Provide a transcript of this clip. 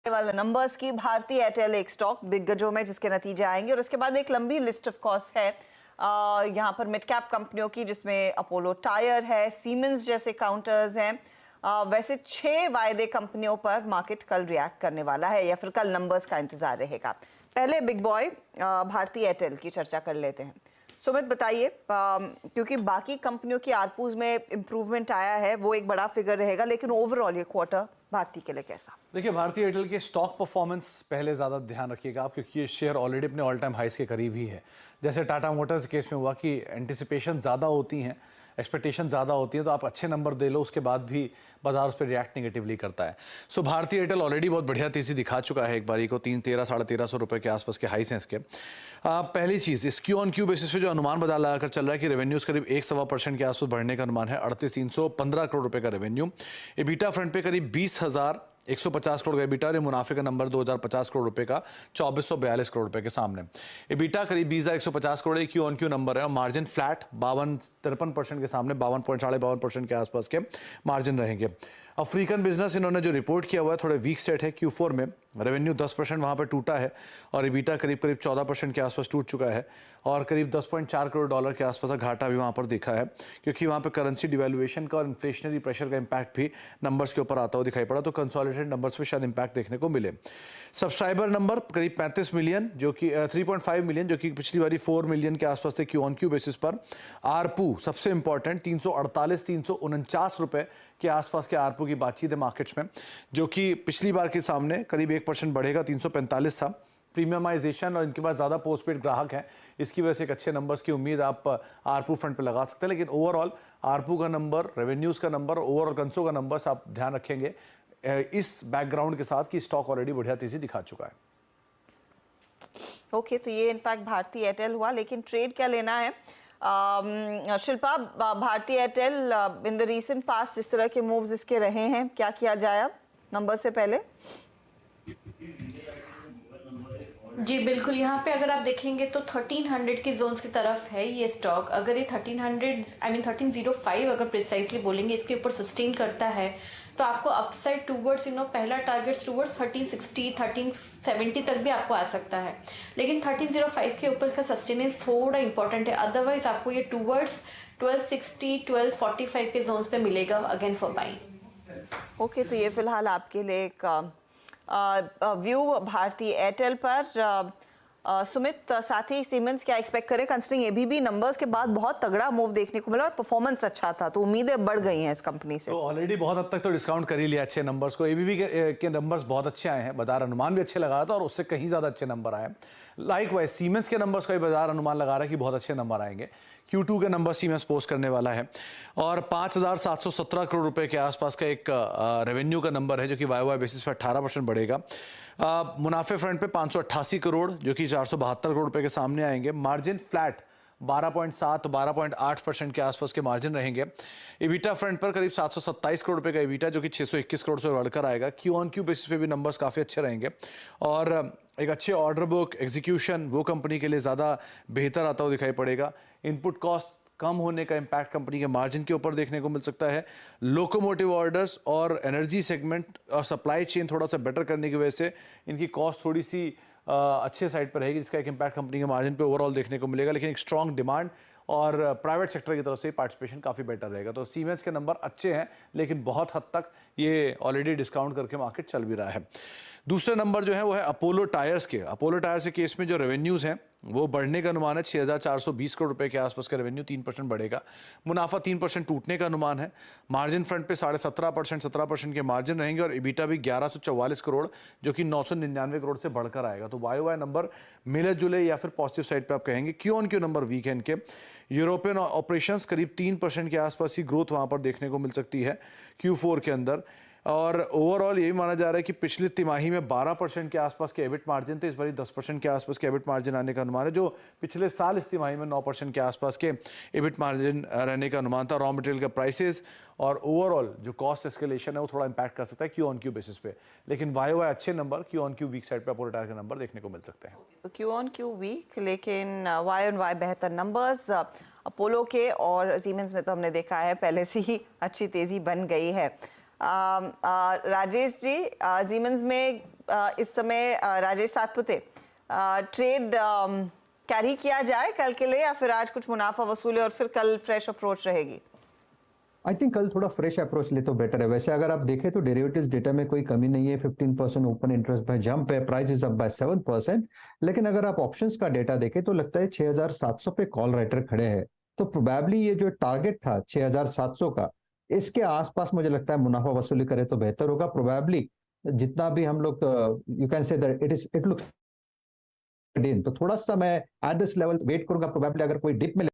वाले नंबर्स की भारतीय एयरटेल एक स्टॉक दिग्गजों में जिसके नतीजे आएंगे और उसके बाद एक लंबी लिस्ट ऑफ कोर्स है यहाँ पर मिड कैप कंपनियों की, जिसमें अपोलो टायर है, सीमेंस जैसे काउंटर्स हैं। वैसे 6 वायदे कंपनियों पर मार्केट कल रिएक्ट करने वाला है या फिर कल नंबर्स का इंतजार रहेगा। पहले बिग बॉय भारतीय एयरटेल की चर्चा कर लेते हैं। सुमित बताइए, क्योंकि बाकी कंपनियों की आरपूज में इंप्रूवमेंट आया है, वो एक बड़ा फिगर रहेगा, लेकिन ओवरऑल ये क्वार्टर भारतीय के लिए कैसा? देखिए, भारतीय एयरटेल के स्टॉक परफॉर्मेंस पहले ज़्यादा ध्यान रखिएगा आप, क्योंकि ये शेयर ऑलरेडी अपने ऑल टाइम हाइस के करीब ही है। जैसे टाटा मोटर्स केस में हुआ कि एंटिसिपेशन ज़्यादा होती हैं, एक्सपेक्टेशन ज़्यादा होती है, तो आप अच्छे नंबर दे लो, उसके बाद भी बाजार उस पर रिएक्ट नेगेटिवली करता है। सो भारतीय एयरटेल ऑलरेडी बहुत बढ़िया तेजी दिखा चुका है, एक बारी को 1300-1350 रुपये के आसपास के हाइस हैं इसके। पहली चीज़, इस क्यू ऑन क्यू बेसिस पे जो अनुमान बाजार लगाकर चल रहा है कि रेवेन्यूज़ करीब 1-1.25% के आसपास बढ़ने का अनुमान है, 38,315 करोड़ रुपये का रेवेन्यू। एबिटा फ्रंट पे करीब 20,150 करोड़ का एबिटा और मुनाफे का नंबर 2,050 करोड़ रुपए का 2,442 करोड़ रुपए के सामने। एबिटा करीब 20,150 crore Q on Q number है और मार्जिन फ्लैट 52-53% के सामने 52.52% के आसपास के मार्जिन रहेंगे। अफ्रीकन बिजनेस इन्होंने जो रिपोर्ट किया हुआ है थोड़े वीक सेट है। Q4 में रेवेन्यू 10% वहाँ पर टूटा है और एबिटा करीब 14% के आसपास टूट चुका है और करीब $10.4 करोड़ के आसपास का घाटा भी वहाँ पर देखा है, क्योंकि वहाँ पर करेंसी डिवैल्यूएशन का और इन्फ्लेशनरी प्रेशर का इम्पैक्ट भी नंबर्स के ऊपर आता हुआ दिखाई पड़ा, तो कंसोलिडेटेड नंबर्स पे शायद इम्पैक्ट देखने को मिले। सब्सक्राइबर नंबर करीब 35 मिलियन, जो कि 3.5 मिलियन, जो कि पिछली बारी 4 मिलियन के आसपास थे क्यू ऑन क्यू बेसिस पर। आरपू सबसे इंपॉर्टेंट 348-349 रुपए के आसपास के आरपू की बातचीत है मार्केट्स में, जो कि पिछली बार के सामने करीब 1% बढ़ेगा, 345 था। प्रीमियमाइजेशन और इनके पास ज़्यादा पोस्टपेड ग्राहक हैं, इसकी वजह से एक अच्छे नंबर्स की उम्मीद आप आरपू फ्रंट पे लगा सकते हैं। लेकिन ओवरऑल आरपू का नंबर, रेवेन्यूज़ का नंबर, ओवरऑल कंसो का नंबर्स आप ध्यान रखेंगे इस बैकग्राउंड के साथ कि स्टॉक ऑलरेडी बढ़िया तेजी दिखा चुका है। ओके, तो ये इनफैक्ट भारतीय एयरटेल हुआ, लेकिन ट्रेड क्या लेना है? शिल्पा, भारतीय Airtel in the recent past इस तरह के मूव्स इसके रहे हैं, क्या किया जाए अब नंबर से पहले? जी बिल्कुल, यहाँ पे अगर आप देखेंगे तो 1300 की जोन्स की तरफ है ये स्टॉक। अगर ये 1305 अगर प्रिसाइसली बोलेंगे इसके ऊपर सस्टेन करता है तो आपको अपसाइड टूवर्ड्स पहला टारगेट्स टूवर्ड्स 1360 1370 तक भी आपको आ सकता है, लेकिन 1305 के ऊपर का सस्टेनेंस थोड़ा इंपॉर्टेंट है। अदरवाइज आपको ये टूवर्ड्स 1260 1245 के जोन्स पे मिलेगा अगेन फॉर बाइंग। ओके, तो ये फिलहाल आपके लिए एक व्यू भारतीय एयरटेल पर। सुमित, साथ ही सीमेंस क्या एक्सपेक्ट करें, कंसिडरिंग एबीबी नंबर्स के बाद बहुत तगड़ा मूव देखने को मिला और परफॉर्मेंस अच्छा था, तो उम्मीदें बढ़ गई हैं इस कंपनी से। तो ऑलरेडी बहुत हद तक तो डिस्काउंट कर ही लिया अच्छे नंबर्स को। एबीबी के नंबर्स बहुत अच्छे आए हैं, बाजार अनुमान भी अच्छे लगा था और उससे कहीं ज़्यादा अच्छे नंबर आए। लाइक वाइज सीमेंस के नंबर्स का भी बाजार अनुमान लगा रहा है कि बहुत अच्छे नंबर आएंगे। Q2 के नंबर सीमेंस पोस्ट करने वाला है और 5,717 करोड़ रुपए के आसपास का एक रेवेन्यू का नंबर है, जो कि वाई बेसिस पर 18% बढ़ेगा। मुनाफे फ्रंट पे 588 करोड़, जो कि 472 करोड़ रुपए के सामने आएंगे। मार्जिन फ्लैट 12.8% के आसपास के मार्जिन रहेंगे। एबिटा फ्रंट पर करीब 727 करोड़ रुपए का एबिटा, जो कि 621 करोड़ से बढ़कर आएगा। क्यू ऑन क्यू बेसिस पे भी नंबर्स काफ़ी अच्छे रहेंगे और एक अच्छे ऑर्डर बुक एग्जीक्यूशन वो कंपनी के लिए ज़्यादा बेहतर आता हुआ दिखाई पड़ेगा। इनपुट कॉस्ट कम होने का इम्पैक्ट कंपनी के मार्जिन के ऊपर देखने को मिल सकता है। लोकोमोटिव ऑर्डर्स और एनर्जी सेगमेंट और सप्लाई चेन थोड़ा सा बेटर करने की वजह से इनकी कॉस्ट थोड़ी सी अच्छे साइड पर रहेगी, जिसका एक इम्पैक्ट कंपनी के मार्जिन पे ओवरऑल देखने को मिलेगा। लेकिन एक स्ट्रॉन्ग डिमांड और प्राइवेट सेक्टर की तरफ से पार्टिसिपेशन काफ़ी बेटर रहेगा। तो सीमेंस के नंबर अच्छे हैं, लेकिन बहुत हद तक ये ऑलरेडी डिस्काउंट करके मार्केट चल भी रहा है। दूसरा नंबर जो है वो है अपोलो टायर्स के। अपोलो टायर्स के केस में जो रेवेन्यूज़ हैं वो बढ़ने का अनुमान है 6,420 करोड़ रुपए के आसपास का रेवेन्यू 3% बढ़ेगा। मुनाफा 3% टूटने का अनुमान है। मार्जिन फ्रंट पे 17% के मार्जिन रहेंगे और एबिटा भी 1144 करोड़, जो कि 999 करोड़ से बढ़कर आएगा। तो वाई नंबर मिले जुले या फिर पॉजिटिव साइड पे आप कहेंगे। Q on Q number weak है इनके। यूरोपियन ऑपरेशंस करीब 3% के आसपास की ग्रोथ वहाँ पर देखने को मिल सकती है Q4 के अंदर। और ओवरऑल यही माना जा रहा है कि पिछली तिमाही में 12% के आसपास के एबिट मार्जिन थे, इस बार 10% के आसपास के एबिट मार्जिन आने का अनुमान है, जो पिछले साल इस तिमाही में 9% के आसपास के एबिट मार्जिन रहने का अनुमान था। रॉ मटेरियल का प्राइसेस और ओवरऑल जो कॉस्ट एस्केलेशन है वो थोड़ा इंपैक्ट कर सकता है क्यू ऑन क्यू बेसिस पे, लेकिन वाई अच्छे number, Q on Q week side पे अपोलो टायर के नंबर देखने को मिल सकते हैं। तो क्यू ऑन क्यू वीक, लेकिन वाई ऑन वाई बेहतर नंबर्स अपोलो के। और सीमेंस में तो हमने देखा है पहले से ही अच्छी तेजी बन गई है। राजेश जी, सीमेंस में इस समय राजेश सातपुते, ट्रेड कैरी किया जाए कल के लिए या फिर आज कुछ मुनाफा वसूले और फिर कल फ्रेश अप्रोच रहेगी? आई थिंक कल थोड़ा फ्रेश अप्रोच ले तो बेटर है। वैसे अगर आप देखें तो डेरिवेटिव्स डेटा में कोई कमी नहीं है, 15% ओपन इंटरेस्ट पे जंप है, प्राइस इज अप बाय 7%। लेकिन अगर आप ऑप्शंस का डेटा देखें तो लगता है 6700 पे कॉल राइटर खड़े हैं, तो प्रोबेबली ये जो टारगेट था 6700 का, इसके आसपास मुझे लगता है मुनाफा वसूली करे तो बेहतर होगा। प्रोबेबली जितना भी हम लोग you can say that it looks, तो थोड़ा सा मैं एट दिस लेवल वेट करूंगा। प्रोबेबली अगर कोई डिप में